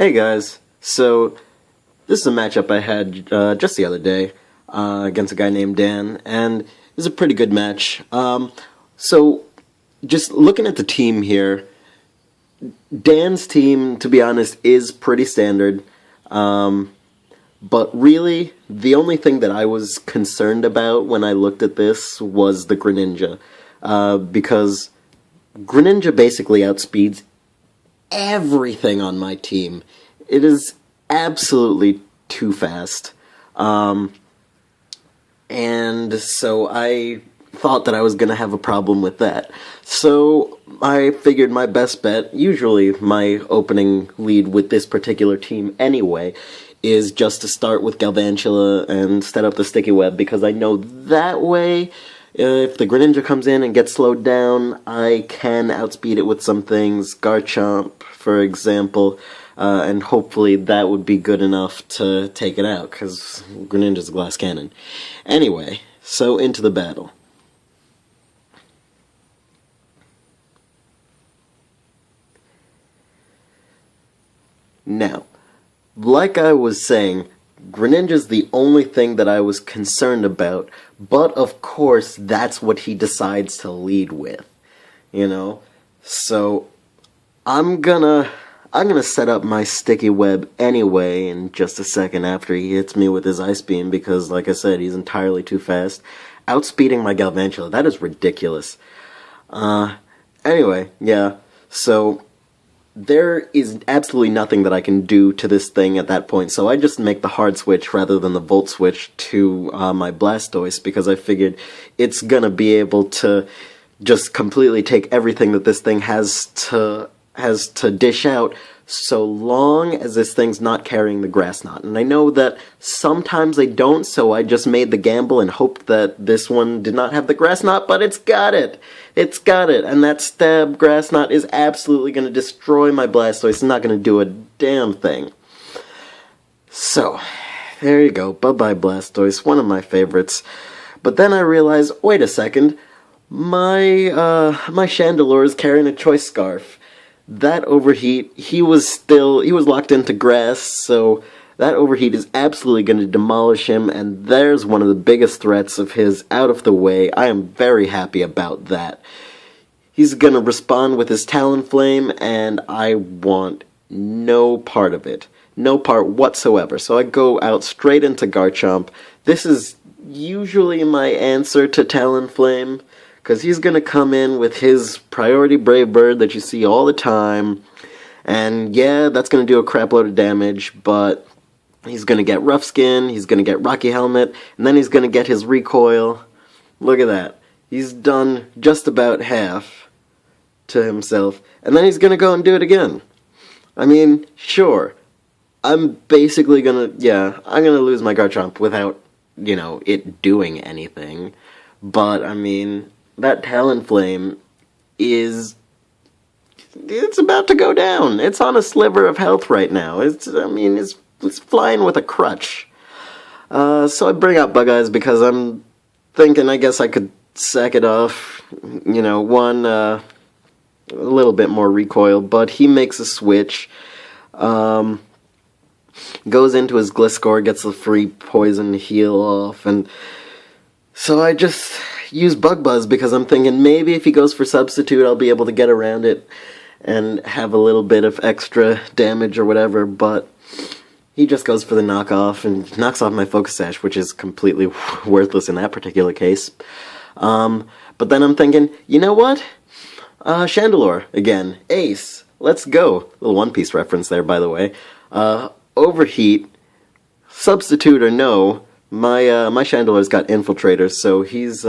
Hey guys, so this is a matchup I had just the other day against a guy named Dan, and it's a pretty good match. So just looking at the team here, Dan's team, to be honest, is pretty standard. But really, the only thing that I was concerned about when I looked at this was the Greninja, because Greninja basically outspeeds everything on my team. It is absolutely too fast. And so I thought that I was going to have a problem with that. So I figured my best bet, usually my opening lead with this particular team anyway, is just to start with Galvantula and set up the sticky web, because I know that way if the Greninja comes in and gets slowed down, I can outspeed it with some things, Garchomp, for example, and hopefully that would be good enough to take it out, because Greninja's a glass cannon. Anyway, so into the battle. Now, like I was saying, Greninja's the only thing that I was concerned about, but of course that's what he decides to lead with, you know? So I'm gonna set up my sticky web anyway in just a second after he hits me with his Ice Beam, because like I said, he's entirely too fast. Outspeeding my Galvantula, that is ridiculous. Anyway, yeah, so there is absolutely nothing that I can do to this thing at that point, so I just make the hard switch rather than the volt switch to my Blastoise, because I figured it's gonna be able to just completely take everything that this thing has to dish out, so long as this thing's not carrying the Grass Knot. And I know that sometimes they don't, so I just made the gamble and hoped that this one did not have the Grass Knot, but it's got it! It's got it! And that stab Grass Knot is absolutely going to destroy my Blastoise. It's not going to do a damn thing. So, there you go. Bye-bye Blastoise, one of my favorites. But then I realized, wait a second, my Chandelure is carrying a Choice Scarf. That overheat, he was locked into grass, so that overheat is absolutely going to demolish him, and there's one of the biggest threats of his out of the way. I am very happy about that. He's going to respond with his Talonflame, and I want no part of it. No part whatsoever. So I go out straight into Garchomp. This is usually my answer to Talonflame, because he's going to come in with his priority Brave Bird that you see all the time. And yeah, that's going to do a crap load of damage, but he's going to get Rough Skin, he's going to get Rocky Helmet, and then he's going to get his Recoil. Look at that. He's done just about half to himself, and then he's going to go and do it again. I mean, sure, I'm basically going to, I'm going to lose my Garchomp without, it doing anything. But, I mean, that Talonflame it's about to go down. It's on a sliver of health right now. It's flying with a crutch. So I bring out Bug Eyes because I'm thinking I guess I could sack it off. A little bit more recoil, but he makes a switch. Goes into his Gliscor, gets the free poison heal off, and so I just use Bug Buzz because I'm thinking maybe if he goes for Substitute I'll be able to get around it and have a little bit of extra damage or whatever, but he just goes for the knockoff and knocks off my Focus Sash, which is completely worthless in that particular case. But then I'm thinking, you know what? Chandelure, again. Ace. Let's go. Little One Piece reference there, by the way. Overheat. Substitute or no, my Chandelure's got Infiltrators, so he's,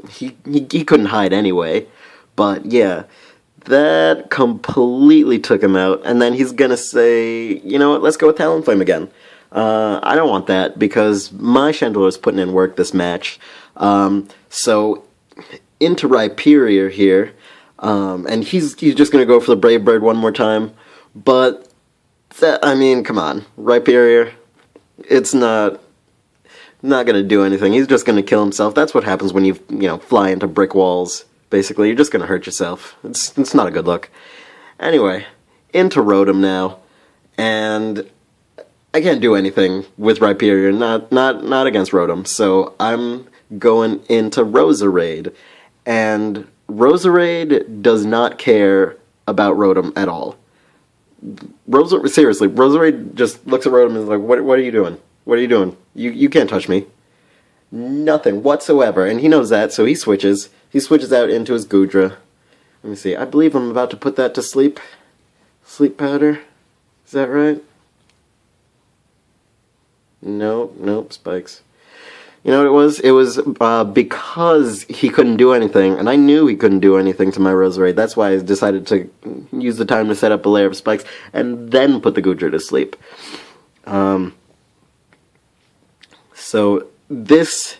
he couldn't hide anyway. But yeah, that completely took him out, and then he's gonna say, you know what, let's go with Talonflame again. I don't want that, because my Chandelure's putting in work this match. So, into Rhyperior here, and he's just gonna go for the Brave Bird one more time, but, I mean, come on, Rhyperior, it's not gonna do anything. He's just gonna kill himself. That's what happens when you fly into brick walls. Basically, you're just gonna hurt yourself. It's not a good look. Anyway, into Rotom now, and I can't do anything with Rhyperior, not against Rotom, so I'm going into Roserade, and Roserade does not care about Rotom at all. Seriously, Roserade just looks at Rotom and is like, what are you doing? What are you doing? You can't touch me. Nothing whatsoever, and he knows that, so he switches. He switches out into his Goodra. Let me see, I believe I'm about to put that to sleep. Sleep powder? Is that right? Nope, spikes. You know what it was? It was because he couldn't do anything, and I knew he couldn't do anything to my Roserade. That's why I decided to use the time to set up a layer of spikes, and then put the Goodra to sleep. So this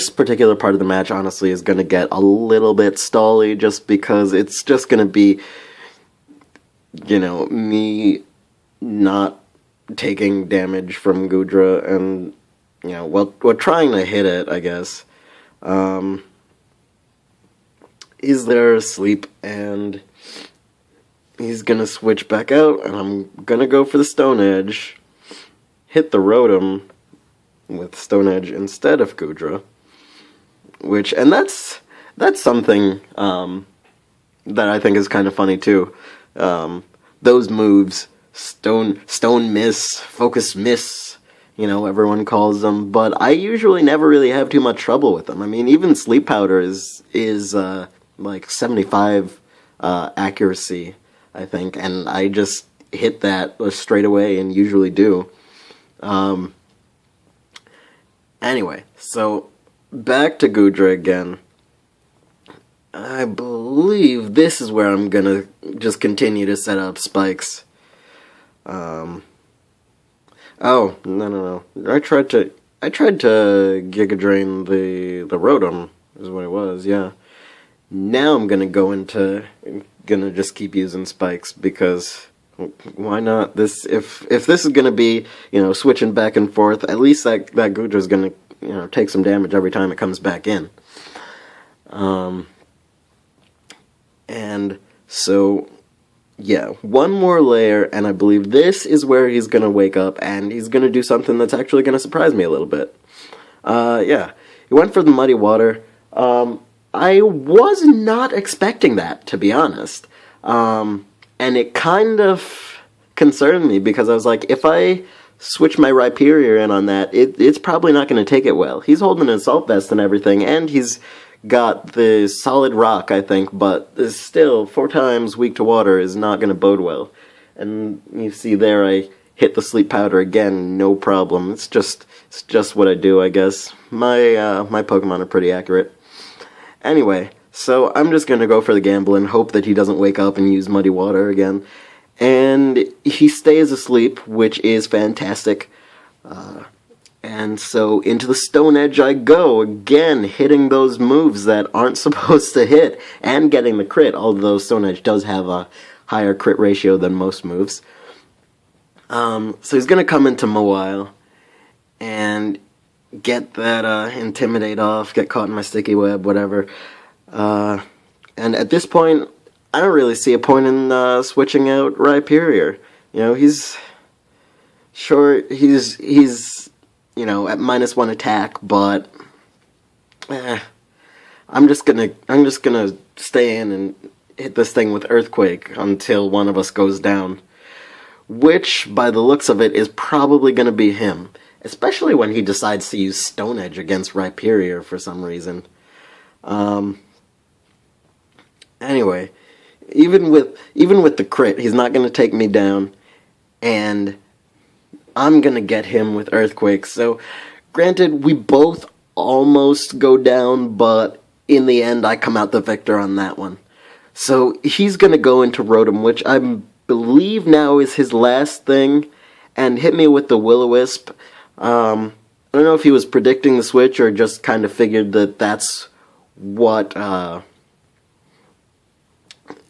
particular part of the match, honestly, is going to get a little bit stally, just because it's just going to be, you know, me not taking damage from Goodra, and, you know, well, we're trying to hit it, I guess. He's there asleep, and he's gonna switch back out, and I'm gonna go for the Stone Edge, hit the Rotom with Stone Edge instead of Goodra, and that's something, that I think is kind of funny, too. Those moves, Stone Miss, Focus Miss, you know, everyone calls them, but I usually never really have too much trouble with them. I mean, even Sleep Powder is like 75 accuracy, I think, and I just hit that straight away and usually do. Anyway, so back to Goodra again. I believe this is where I'm gonna just continue to set up spikes. Oh, no. I tried to Giga Drain the Rotom, is what it was, yeah. Now I'm gonna gonna just keep using spikes, because why not? If this is gonna be, you know, switching back and forth, at least that Goodra's gonna, you know, take some damage every time it comes back in. And so, yeah, one more layer, and I believe this is where he's gonna wake up, and he's gonna do something that's actually gonna surprise me a little bit. Yeah, he went for the Muddy Water. I was not expecting that, to be honest. And it kind of concerned me, because I was like, if I switch my Rhyperior in on that, it's probably not going to take it well. He's holding an Assault Vest and everything, and he's got the Solid Rock, I think, but still, 4 times weak to water is not going to bode well. And you see there, I hit the Sleep Powder again, no problem. It's just what I do, I guess. My Pokemon are pretty accurate. Anyway, so I'm just going to go for the gamble and hope that he doesn't wake up and use Muddy Water again. And he stays asleep, which is fantastic. And so into the Stone Edge I go, again, hitting those moves that aren't supposed to hit, and getting the crit, although Stone Edge does have a higher crit ratio than most moves. So he's going to come into Mawile, and get that Intimidate off, get caught in my sticky web, whatever. And at this point, I don't really see a point in switching out Rhyperior. You know, he's you know, at -1 attack, but I'm just gonna stay in and hit this thing with Earthquake until one of us goes down, which, by the looks of it, is probably gonna be him, especially when he decides to use Stone Edge against Rhyperior for some reason. Anyway, even with the crit, he's not gonna take me down, and I'm gonna get him with Earthquake. So, granted, we both almost go down, but in the end, I come out the victor on that one. So, he's gonna go into Rotom, which I believe now is his last thing, and hit me with the Will-O-Wisp. I don't know if he was predicting the switch, or just kind of figured that that's what,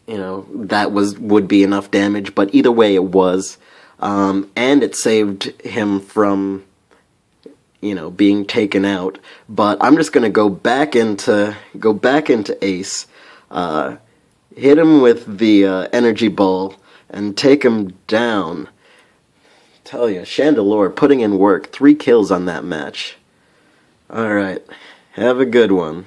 you know, that would be enough damage, but either way it was. And it saved him from, you know, being taken out. But I'm just gonna go back into Ace, hit him with the Energy Ball, and take him down. Tell ya, Chandelure putting in work. 3 kills on that match. Alright, have a good one.